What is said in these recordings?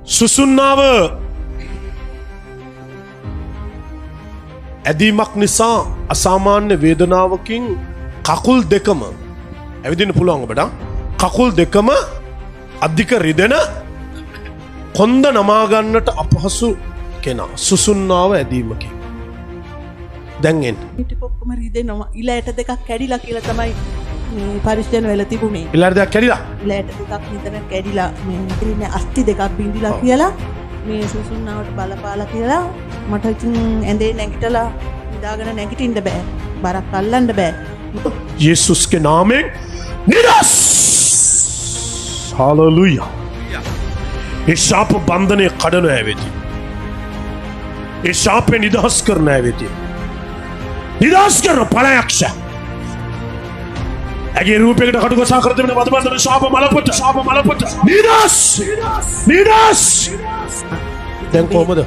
සුසුන්නාව ඇදීමක් නිසා අසාමාන්‍ය වේදනාවකින් කකුල් දෙකම ඇවිදින්න පුළුවන් ඔබට. කකුල් දෙකම අධික රිදෙන කොන්ද නමාගන්නට අපහසු කෙනා සුසුන්නාව ඇදීමකින්. දැන්ෙන් හිටකොක්කම රිදෙනවා. ඉලයට දෙකක් කැඩිලා කියලා තමයි මේ පරිශ්‍රණ වෙලා තිබුණේ. ඉලයට දෙකක් කැඩිලා? ඉලයට දෙකක් නිතර කැඩිලා මේ ඉතින් අස්ථි දෙකක් බින්දිලා කියලා මේ සුසුන්නාවට බලපාලා කියලා මට ඉතින් ඇඳේ නැගිටලා නිදාගෙන නැගිටින්න බෑ. බරක් අල්ලන්න බෑ. යේසුස්ගේ නාමයෙන් නිදහස්! හාලෙලූයා! ඒ ශාප බන්ධනය කඩන ඇවෙති. ඒ ශාපේ නිදහස් කරන ඇවෙති. නිදහස් කරන පලයක්ෂ. ඇගේ රූපයකට කටුකසා කර දෙන වදබන්ධන ශාප මලපොත නිදහස්! නිදහස්! දැන් කොහමද?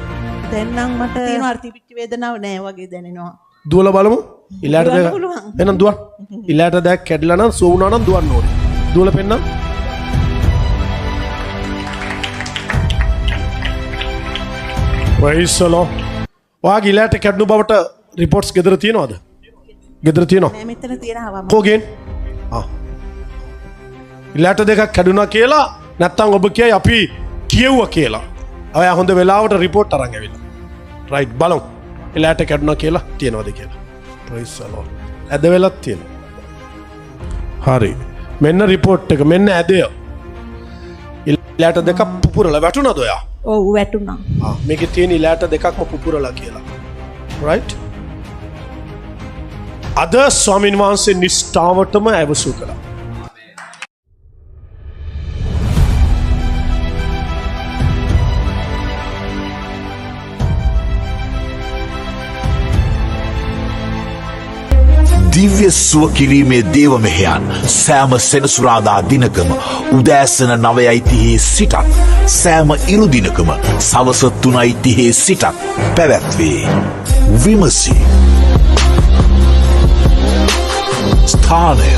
දැන් නම් මට තියෙන අර්ථිපිච්ච වේදනාවක් නෑ වගේ දැනෙනවා. දුවලා බලමු. ඉලයට දෙක. එහෙනම් දුවන්. ඉලයට දෙක කැඩලා නම් සෝ වුණා නම් දුවන්න ඕනේ. දුවලා පෙන්නම්. වයිසලෝ. ඔයාගේ ඉලයට කැඩුණු බවට රිපෝට්ස් ගෙදර තියෙනවද? ගෙදර තියෙනවා. නෑ මෙතන තියෙනවා. කොගෙන්? ඉලයට දෙකක් කැඩුණා කියලා නැත්තම් ඔබ කියයි අපි කියෙව්වා කියලා. ඔයා හොඳ වෙලාවට රිපෝට් අරන් ඇවිල්ලා. රයිට් බලමු. ඉලයට කැඩුණා කියලා තියෙනවද කියලා. Price the Lord. ඇද වෙලක් තියෙනවා. හරි. මෙන්න රිපෝට් එක. මෙන්න ඇදය. ඉලයට දෙකක් පුපුරලා වැටුණාද ඔයා? ඔව් වැටුණා. මේකේ තියෙන ඉලයට දෙකක්ම පුපුරලා කියලා. රයිට්. අද ස්වාමීන් වහන්සේ නිෂ්ඨාවටම ඇවසු කළා. දිව්‍ය සුව කිරීමේ දේව මෙහෙයන් සෑම සෙනසුරාදා දිනකම උදෑසන 9:30 සිටත් සෑම ඉරු දිනකම සවස 3:30 සිටත් පැවැත්වේ. විමසී. ස්ථානය